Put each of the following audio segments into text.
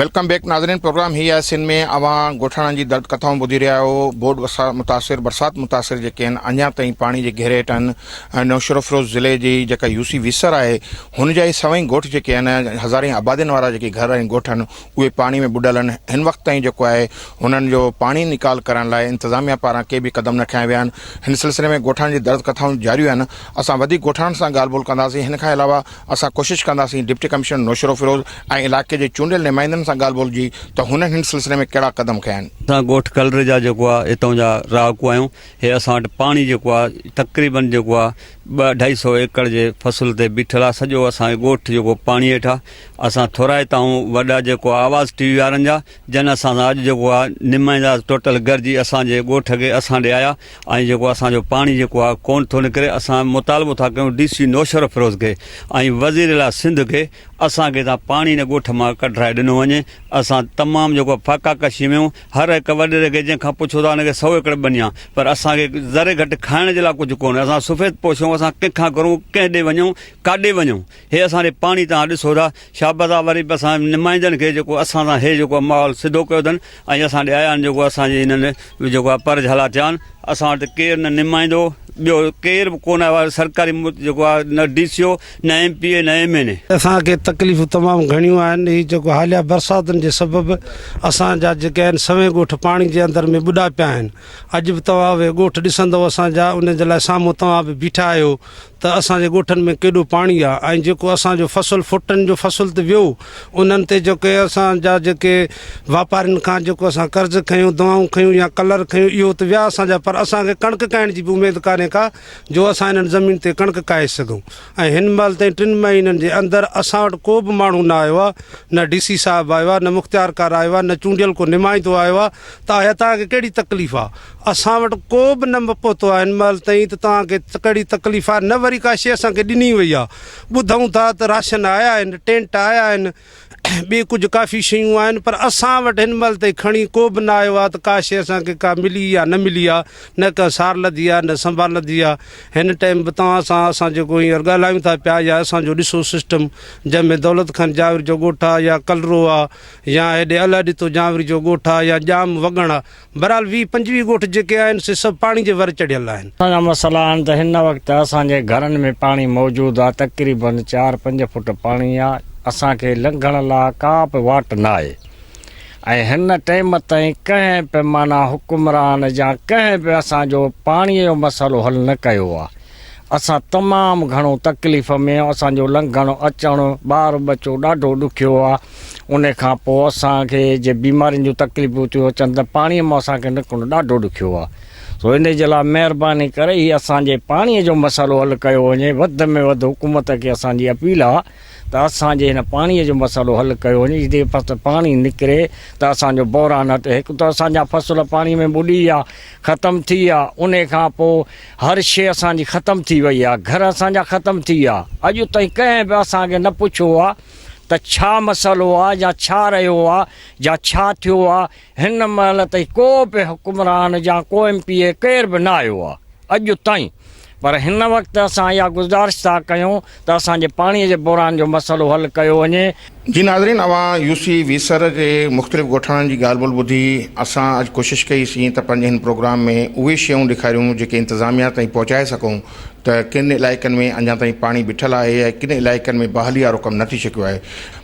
Welcome back नाज़रीन। Programme ही है सिंध में अवां गोठाणनि जी दर्द कथाऊं ॿुधी रहिया आहियो। बोड मुतासिर बरसात मुतासिर जेके आहिनि अञा ताईं पाणी जे घेरे हेठि आहिनि। नौशरो फिरोज़ ज़िले जी जेका यूसी वीसर आहे हुन जा ई सवाई ॻोठ जेके आहिनि हज़ारे आबादियुनि वारा जेके घर ऐं ॻोठ आहिनि उहे पाणी में बुॾल आहिनि। हिन वक़्त ताईं जेको आहे हुननि जो पाणी निकाल करण लाइ इंतिज़ामिया पारां के बि क़दम न खयां विया आहिनि। हिन सिलसिले में ॻोठाणनि जी दर्द कथाऊं जारियूं आहिनि। असां वधीक ॻोठाणनि सां ॻाल्हि ॿोल कंदासीं। हिन खां अलावा असां कोशिशि कंदासीं डिप्टी कमिश्नर नौशरो फिरोज़ ऐं इलाइक़े जे चूंडियल नुमाइंदनि सां ॻाल्हि ॿोल जी त हुन हिन सिलसिले में कहिड़ा क़दम खया आहिनि। असां ॻोठ कलर जा जेको आहे हितां जा रहाकू आहियूं। हे असां वटि पाणी जेको आहे तक़रीबन जेको आहे 200-250 एकड़ जे फसल ते बीठल आहे। सॼो असांजो ॻोठ जेको पाणी हेठि आहे। असां थोरा हितां वॾा जेको आहे आवाज़ टीवी वारनि जा जन असां अॼु जेको आहे निमाईंदा टोटल गॾिजी असांजे ॻोठ खे असां ॾे आया ऐं जेको असांजो पाणी जेको आहे कोन थो निकिरे। असां मुतालबो था कयूं DC नौशरो फिरोज़ खे ऐं वज़ीर आला सिंध खे असांखे तव्हां पाणी हिन ॻोठ मां कढाए ॾिनो वञे। असां तमामु जेको फाका कशी में हर हिकु वॾेरे खे जंहिंखां पुछो था हुनखे 100 एकड़ बनी आहे, पर असांखे ज़रे घटि खाइण जे लाइ कुझु कोन्हे। असां सफ़ेद पोशूं, असां कंहिंखां करूं, कंहिं ॾे वञूं, काॾे वञूं। हे असांजे पाणी तव्हां ॾिसो था। शाबत आहे वरी बि असां नुमाइंदनि खे जेको असां सां हे जेको माहौल सिधो कयो अथनि ऐं असां ॾे आया आहिनि। जेको असांजे हिननि जेको आहे पर्ज हला थिया आहिनि। असां वटि केरु न निमाईंदो, ॿियो केरु बि कोन आहे सरकारी जेको आहे न DCO न MPA न MNA। असांखे तकलीफ़ूं तमामु घणियूं आहिनि। हीअ जेको हालिया बरसातुनि जे सबबि असांजा जेके आहिनि सवे ॻोठ पाणी जे अंदरि में ॿुॾा पिया आहिनि। अॼु बि तव्हां उहे ॻोठ ॾिसंदव असांजा, उन जे लाइ साम्हूं तव्हां बि बीठा आहियो त असांजे ॻोठनि में केॾो पाणी आहे। ऐं जेको असांजो फसल फुटनि जो फसल ते वियो उन्हनि ते जेके असांजा जेके वापारियुनि खां जेको असां कर्ज़ खयूं, दवाऊं खयूं या कलर खयूं, इहो त विया असांजा, पर असांखे कणिक काइण जी बि उमेदु कान्हे का जो असां हिननि ज़मीन ते कणिक काए सघूं। ऐं हिन महिल ताईं 3 महीननि जे अंदरि असां वटि को बि माण्हू न आयो आहे, न DC साहिबु आयो आहे, न मुख़्तियारकार आयो आहे, न चूंडियल को नुमाइंदो आयो आहे। त तव्हांखे कहिड़ी तकलीफ़ आहे? असां वटि को बि न पहुतो आहे हिन महिल ताईं त तव्हांखे कहिड़ी तकलीफ़ आहे। न वरी का शइ असांखे ॾिनी वई आहे। ॿुधूं था त राशन आया आहिनि, टेंट आया आहिनि, ॿिए कुझु काफ़ी शयूं आहिनि, पर असां वटि हिन महिल ताईं खणी को बि न आयो आहे त का शइ असांखे का मिली या न मिली आहे, न का सार लधी आहे न संभाल लधी आहे। हिन टाइम बि तव्हां सां असां जेको हींअर ॻाल्हायूं था पिया या असांजो ॾिसो सिस्टम जंहिंमें दौलत खान जाविर जो ॻोठ आहे या कलरो आहे या हेॾे अलाडितो जाविर जो ॻोठ आहे या जाम वगण आहे। बहरहाल 20-25 ॻोठ जेके आहिनि से सभु पाणी जे वर चढ़ियल आहिनि। असांजा मसइला आहिनि त हिन वक़्तु असांजे घरनि में पाणी मौजूदु आहे। तक़रीबन 4-5 फुट पाणी आहे। असांखे लंघण लाइ का बि वाट न आहे। ऐं हिन टाइम ताईं कंहिं बि माना हुकुमरान या कंहिं बि असांजो पाणीअ जो मसइलो हल न कयो आहे। असां तमामु घणो तकलीफ़ में, असांजो लंघणु अचणु ॿार बचो ॾाढो ॾुखियो आहे। उन खां पोइ असांखे जे बीमारियुनि जूं तकलीफ़ूं थियूं अचनि त पाणीअ मां असांखे निकिरणु ॾाढो ॾुखियो आहे। सो इन जे लाइ महिरबानी करे हीअ असांजे पाणीअ जो मसइलो हल कयो वञे। वधि में वधि हुकूमत खे असांजी अपील आहे त असांजे हिन पाणीअ जो मसइलो हल कयो वञे। जे पाणी निकिरे त असांजो बहिरान हटे। हिकु त असांजा फसल पाणी में ॿुॾी आहे, ख़तमु थी आहे। उन खां पोइ हर शइ असांजी ख़तमु थी वई आहे। घर असांजा ख़तमु थी विया। अॼु ताईं कंहिं बि असांखे न पुछियो आहे त छा मसइलो आहे या छा रहियो आहे या छा थियो आहे। हिन महिल ताईं को बि हुकुमरान या को MPA केर बि न आयो आहे अॼु ताईं। पर हिन वक़्तु असां इहा गुज़ारिश था कयूं त असांजे पाणीअ जे बहिरान जो मसइलो हल कयो वञे। जी नाज़रीन, अवां UC वीसर जे मुख़्तलिफ़ ॻोठाणनि जी ॻाल्हि ॿोल ॿुधी। असां अॼु कोशिशि कईसीं त पंहिंजे हिन प्रोग्राम में उहे शयूं ॾेखारियूं जेके इंतिज़ामिया ताईं पहुचाए सघूं त किन इलाइक़नि में अञा ताईं पाणी बीठल आहे ऐं किन इलाइक़नि में बहाली वारो कमु न थी चुकियो आहे।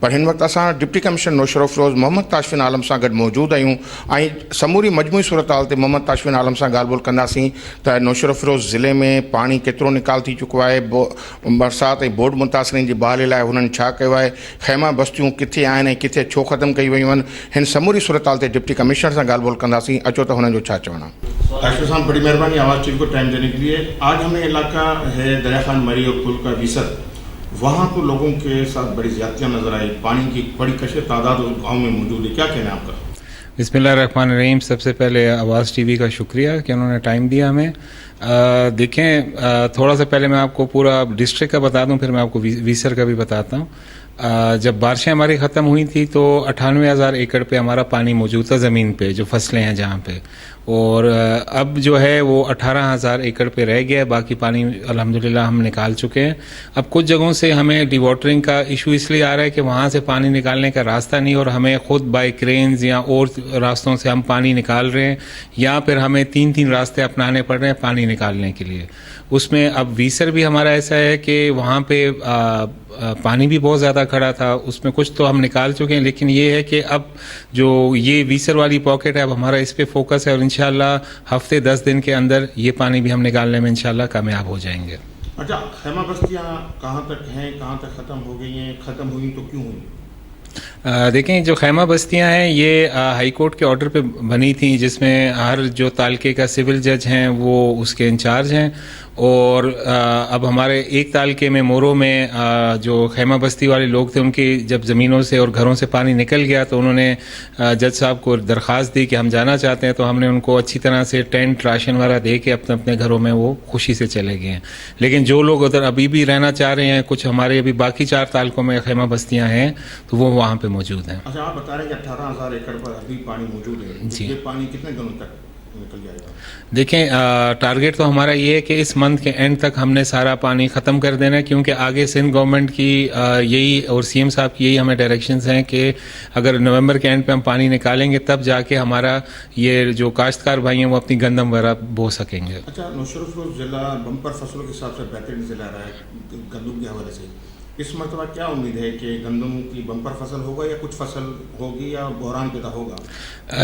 पर हिन वक़्तु असां डिप्टी कमिश्नर नौशरो फिरोज़ मोहम्मद ताशफिन आलम सां गॾु मौजूदु आहियूं ऐं समूरी मजमूई सूरत हाल ते मोहम्मद ताशफिन आलम सां ॻाल्हि ॿोल कंदासीं त नौशरो फिरोज़ ज़िले में पाणी केतिरो निकाल थी चुको आहे, बरसाति ऐं बोड मुतासिरीन जी बहाली लाइ हुननि छा कयो आहे, ख़ैमा बस्तियूं किथे आहिनि ऐं किथे छो ख़तमु कई वियूं आहिनि। हिन समूरी सूरत हाल ते डिप्टी कमिश्नर सां ॻाल्हि ॿोल कंदासीं। अचो त हुननि जो छा चवणु आहे। ताशफिन साहब, बड़ी मेहरबानी आवाज़ चीफ को टाइम देने के लिए। आज हमें इलाका है दरिया खान मरी और पुल का वीसर, वहाँ तो लोगों के साथ बड़ी ज़्यादतियाँ नजर आई। पानी की बड़ी कशे तादाद उस गाँव में मौजूद है, क्या कहना है आपका? बिस्मिल्लाहिर्रहमानिर्रहीम। सबसे पहले आवाज़ TV का शुक्रिया कि उन्होंने टाइम दिया हमें। देखें, थोड़ा सा पहले मैं आपको पूरा डिस्ट्रिक्ट का बता दूं, फिर मैं आपको वीसर का भी बताता हूँ। जब बारिशें हमारी ख़त्म हुई थी तो 98,000 एकड़ पे हमारा पानी मौजूद था ज़मीन पे, जो फसलें हैं जहाँ पे। اور اب جو ہے وہ 18,000 ایکڑ پہ رہ گیا ہے، باقی پانی الحمدللہ ہم نکال چکے ہیں. اب کچھ جگہوں سے ہمیں ڈی واٹرنگ کا ایشو اس لیے آ رہا ہے کہ وہاں سے پانی نکالنے کا راستہ نہیں، اور ہمیں خود بائی کرینز یا اور راستوں سے ہم پانی نکال رہے ہیں، یا پھر ہمیں 3 راستے اپنانے پڑ رہے ہیں پانی نکالنے کے لیے. اس میں اب ویسر بھی ہمارا ایسا ہے کہ وہاں پہ پانی بھی بہت زیادہ کھڑا تھا، اس میں کچھ تو ہم نکال چکے ہیں، لیکن یہ ہے کہ اب جو یہ ویسر والی پاکٹ ہے اب ہمارا اس پہ فوکس ہے، اور انشاءاللہ ہفتے 10 دن کے اندر یہ پانی بھی ہم نکالنے میں انشاءاللہ کامیاب ہو جائیں گے. اچھا، خیمہ بستیاں کہاں تک ہیں، کہاں تک ختم ہو گئی ہیں، ختم ہوئی تو کیوں ہوئی؟ دیکھیں، جو خیمہ بستیاں ہیں یہ ہائی کورٹ کے آرڈر پہ بنی تھیں، جس میں ہر جو تعلقے کا سول جج ہیں وہ اس کے انچارج ہیں. اور اب ہمارے ایک تعلقے میں مورو میں جو خیمہ بستی والے لوگ تھے ان کی جب زمینوں سے اور گھروں سے پانی نکل گیا تو انہوں نے جج صاحب کو درخواست دی کہ ہم جانا چاہتے ہیں، تو ہم نے ان کو اچھی طرح سے ٹینٹ راشن وغیرہ دے کے اپنے اپنے گھروں میں وہ خوشی سے چلے گئے ہیں. لیکن جو لوگ ادھر ابھی بھی رہنا چاہ رہے ہیں، کچھ ہمارے ابھی باقی 4 تعلقوں میں خیمہ بستیاں ہیں تو وہ وہاں پہ موجود ہیں. اچھا، آپ بتا رہے ہیں کہ 18,000 ایکڑ پر ابھی پانی موجود ہے، جی. یہ پانی کتنے دنوں تک نکل جائے گا؟ دیکھیں، ٹارگیٹ تو ہمارا یہ ہے کہ اس منتھ کے اینڈ تک ہم نے سارا پانی ختم کر دینا ہے، کیونکہ آگے سندھ گورنمنٹ کی یہی اور سی ایم صاحب کی یہی ہمیں ڈائریکشنز ہیں کہ اگر نومبر کے اینڈ پہ ہم پانی نکالیں گے تب جا کے ہمارا یہ جو کاشتکار بھائی ہیں وہ اپنی گندم وغیرہ بو سکیں گے. اچھا، نوشہرہ ضلع بمپر فصلوں کے حساب سے بہترین ضلع رہا ہے گندم کے حوالے سے. اس مرتبہ کیا امید ہے کہ گندم کی بمپر فصل ہوگا یا کچھ فصل ہوگی یا بحران پیدا ہوگا؟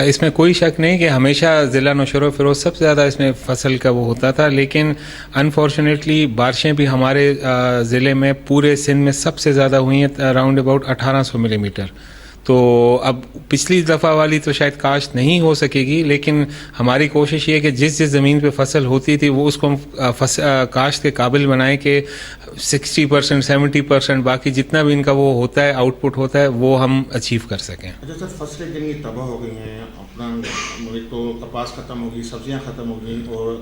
اس میں کوئی شک نہیں کہ ہمیشہ ضلع نوشہرہ فیروز سب سے زیادہ اس میں فصل کا وہ ہوتا تھا، لیکن انفارچونیٹلی بارشیں بھی ہمارے ضلع میں پورے سندھ میں سب سے زیادہ ہوئی ہیں، اراؤنڈ اباؤٹ 1800 ملی میٹر. تو اب پچھلی دفعہ والی تو شاید کاشت نہیں ہو سکے گی، لیکن ہماری کوشش یہ ہے کہ جس زمین پہ فصل ہوتی تھی وہ اس کو کاشت کے قابل بنائیں کہ 60%, 70% باقی جتنا بھی ان کا وہ ہوتا ہے آؤٹ پٹ ہوتا ہے وہ ہم اچیو کر سکیں. اچھا سر، فصلیں کتنی تباہ ہو گئی ہیں، اپنا ایک تو کپاس ختم ہوگی، سبزیاں ختم ہو گئی، اور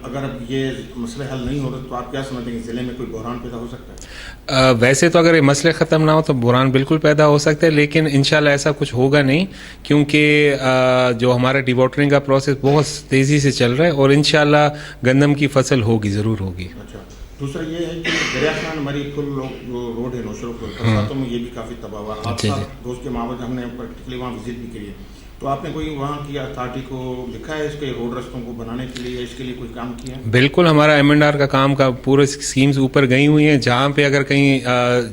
اگر اب یہ مسئلے حل نہیں ہو رہے تو آپ کیا سمجھتے ہیں کہ ضلع میں کوئی بحران پیدا ہو سکتا ہے؟ ویسے تو اگر یہ مسئلے ختم نہ ہو تو بحران بالکل پیدا ہو سکتا ہے، لیکن انشاءاللہ ایسا کچھ ہوگا نہیں، کیونکہ جو ہمارا ڈی واٹرنگ کا پروسیس بہت تیزی سے چل رہا ہے اور انشاءاللہ گندم کی فصل ہوگی، ضرور ہوگی. اچھا، دوسرا یہ ہے کہ دریا خان مری پل جو روڈ ہے نوشہرہ برساتوں میں یہ بھی کافی تباہ ہوا. حادثات دوست کے ماحول ہم نے پرٹیکولرلی وہاں وزٹ بھی کی ہے، تو آپ نے کوئی وہاں کی اتھارٹی کو لکھا ہے اس کے روڈ رستوں کو بنانے کے لیے، اس کے لیے کوئی کام کیا ہے؟ بالکل، ہمارا M&R کا کام کا پورے اسکیمز اوپر گئی ہوئی ہیں، جہاں پہ اگر کہیں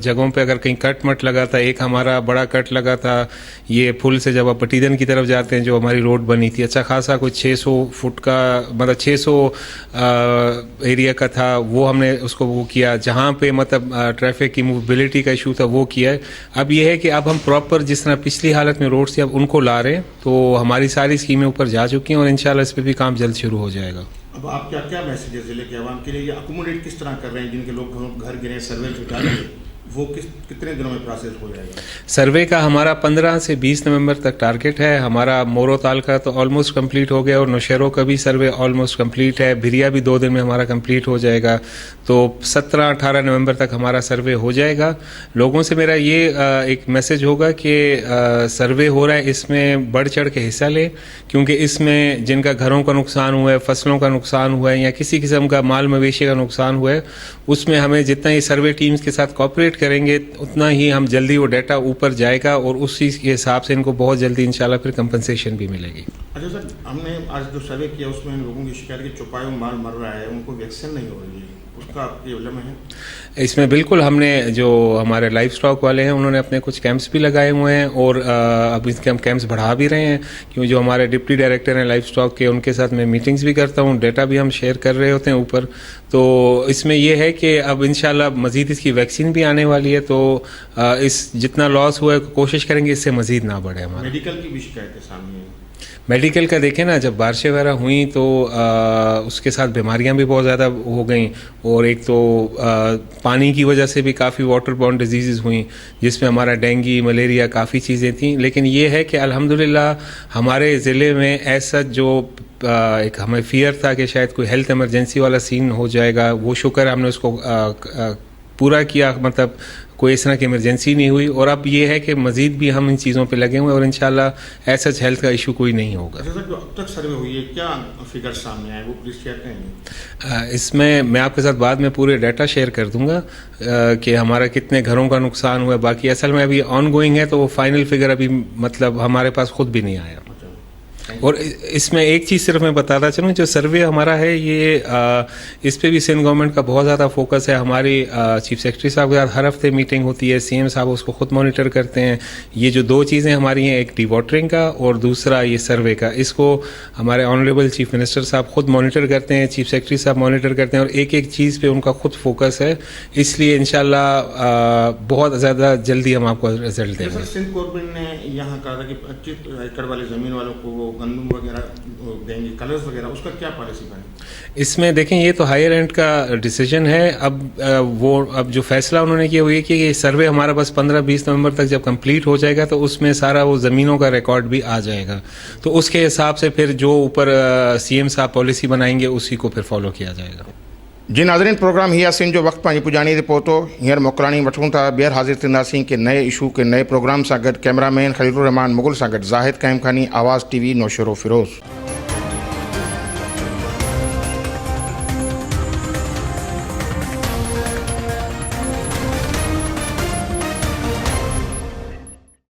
جگہوں پہ اگر کہیں کٹ مٹ لگا تھا، ایک ہمارا بڑا کٹ لگا تھا یہ پل سے جب آپ پٹیدن کی طرف جاتے ہیں جو ہماری روڈ بنی تھی، اچھا خاصا کوئی 600 فٹ کا مطلب 600 ایریا کا تھا، وہ ہم نے اس کو وہ کیا، جہاں پہ مطلب ٹریفک کی موبلٹی کا ایشو تھا وہ کیا ہے. اب یہ ہے کہ اب ہم پراپر جس طرح پچھلی حالت میں روڈ سے اب ان کو لا رہے ہیں، تو ہماری ساری اسکیمیں اوپر جا چکی ہیں اور انشاءاللہ اس پہ بھی کام جلد شروع ہو جائے گا. اب آپ کیا میسج ہے ضلع کے عوام کے لیے، یہ اکوموڈیٹ کس طرح کر رہے ہیں جن کے لوگ گھر گرے سروے جو ڈالیں گے وہ کتنے دنوں میں پروسیس ہو جائے گا؟ سروے کا ہمارا 15 سے 20 نومبر تک ٹارگیٹ ہے. ہمارا مورو تعلقہ تو آلموسٹ کمپلیٹ ہو گیا اور نوشہرہ کا بھی سروے آلموسٹ کمپلیٹ ہے. بھریا بھی 2 دن میں ہمارا کمپلیٹ ہو جائے گا. تو 17-18 نومبر تک ہمارا سروے ہو جائے گا. لوگوں سے میرا یہ ایک میسج ہوگا کہ سروے ہو رہا ہے، اس میں بڑھ چڑھ کے حصہ لیں، کیونکہ اس میں جن کا گھروں کا نقصان ہوا ہے، فصلوں کا نقصان ہوا ہے یا کسی قسم کا مال مویشی کا نقصان ہوا ہے، اس میں ہمیں جتنا یہ سروے ٹیمز کے ساتھ کوآپریٹ کریں گے اتنا ہی ہم جلدی وہ ڈیٹا اوپر جائے گا اور اسی کے حساب سے ان کو بہت جلدی انشاءاللہ پھر کمپنسیشن بھی ملے گی. اچھا سر، ہم نے آج جو سروے کیا اس میں لوگوں کی شکایت کی چوپایوں مال مر رہا ہے، ان کو ویکسین نہیں ہو رہی ہے، اس کا آپ کی علم ہے؟ اس میں بالکل ہم نے جو ہمارے لائف سٹاک والے ہیں انہوں نے اپنے کچھ کیمپس بھی لگائے ہوئے ہیں اور اب اس کے ہم کیمپس بڑھا بھی رہے ہیں، کیونکہ جو ہمارے ڈپٹی ڈائریکٹر ہیں لائف سٹاک کے ان کے ساتھ میں میٹنگز بھی کرتا ہوں، ڈیٹا بھی ہم شیئر کر رہے ہوتے ہیں اوپر. تو اس میں یہ ہے کہ اب انشاءاللہ مزید اس کی ویکسین بھی آنے والی ہے، تو اس جتنا لاس ہوا ہے کوشش کریں گے اس سے مزید نہ بڑھے. ہمارا میڈیکل کی بھی شکایتیں سامنے ہیں. میڈیکل کا دیکھیں نا، جب بارشیں وغیرہ ہوئیں تو اس کے ساتھ بیماریاں بھی بہت زیادہ ہو گئیں، اور ایک تو پانی کی وجہ سے بھی کافی واٹر بورن ڈیزیزز ہوئیں جس میں ہمارا ڈینگی، ملیریا کافی چیزیں تھیں. لیکن یہ ہے کہ الحمدللہ ہمارے ضلع میں ایسا جو ایک ہمیں فیئر تھا کہ شاید کوئی ہیلتھ ایمرجنسی والا سین ہو جائے گا، وہ شکر ہم نے اس کو پورا کیا، مطلب कोई इस तरह की इमरजेंसी नहीं हुई, और अब ये है कि मज़ीद भी हम इन चीज़ों पे लगे हुए हैं और इंशाल्लाह ऐसा हेल्थ का इशू कोई नहीं होगा। अच्छा सर, जो अब तक सर्वे हुई है क्या फिगर सामने आए वो प्लीज शेयर करेंगे? इसमें मैं आपके साथ बाद में पूरे डाटा शेयर कर दूंगा कि हमारा कितने घरों का नुकसान हुआ है। बाकी असल में अभी ऑन गोइंग है, तो वो फाइनल फिगर अभी मतलब हमारे पास खुद भी नहीं आया। और इसमें एक चीज़ सिर्फ मैं बताता चलूँ, जो सर्वे हमारा है ये इस पे भी सिंध गवर्नमेंट का बहुत ज़्यादा फोकस है। हमारी चीफ सेक्रेटरी साहब के साथ हर हफ्ते मीटिंग होती है, सीएम साहब उसको खुद मॉनिटर करते हैं। ये जो दो चीज़ें हमारी हैं, एक डी वाटरिंग का और दूसरा ये सर्वे का, इसको हमारे ऑनरेबल चीफ मिनिस्टर साहब खुद मॉनिटर करते हैं, चीफ सेक्रेटरी साहब मॉनिटर करते हैं, और एक एक चीज़ पे उनका खुद फोकस है। इसलिए इंशाल्लाह बहुत ज़्यादा जल्दी हम आपको रिजल्ट देंगे। सिंध गवर्नमेंट ने यहाँ कहा था कि 25 एकड़ वाली ज़मीन वालों को वो गंदम वगैरह देंगे, कलर्स वगैरह, उसका क्या पॉलिसी बनी? इसमें देखें, ये तो हायर एंड का डिसीजन है। अब जो फैसला उन्होंने किया वो ये कि ये सर्वे हमारा बस 15-20 नवंबर तक जब कंप्लीट हो जाएगा तो उसमें सारा वो ज़मीनों का रिकॉर्ड भी आ जाएगा, तो उसके हिसाब से फिर जो ऊपर सीएम साहब पॉलिसी बनाएंगे उसी को फिर फॉलो किया जाएगा। जी नाज़रीन, प्रोग्राम हीअ सिंध जो वक़्तु पंहिंजी पुॼाणी ते पहुतो। हींअर मोकिलाणी वठूं था, ॿीहर हाज़िर थींदासीं कि नए इशू के नए प्रोग्राम सां गॾु। कैमरामैन ख़लीलुर रहमान मुग़ल सां गॾु ज़ाहिद क़ाइम खानी, आवाज़ TV, नौशरो फिरोज़।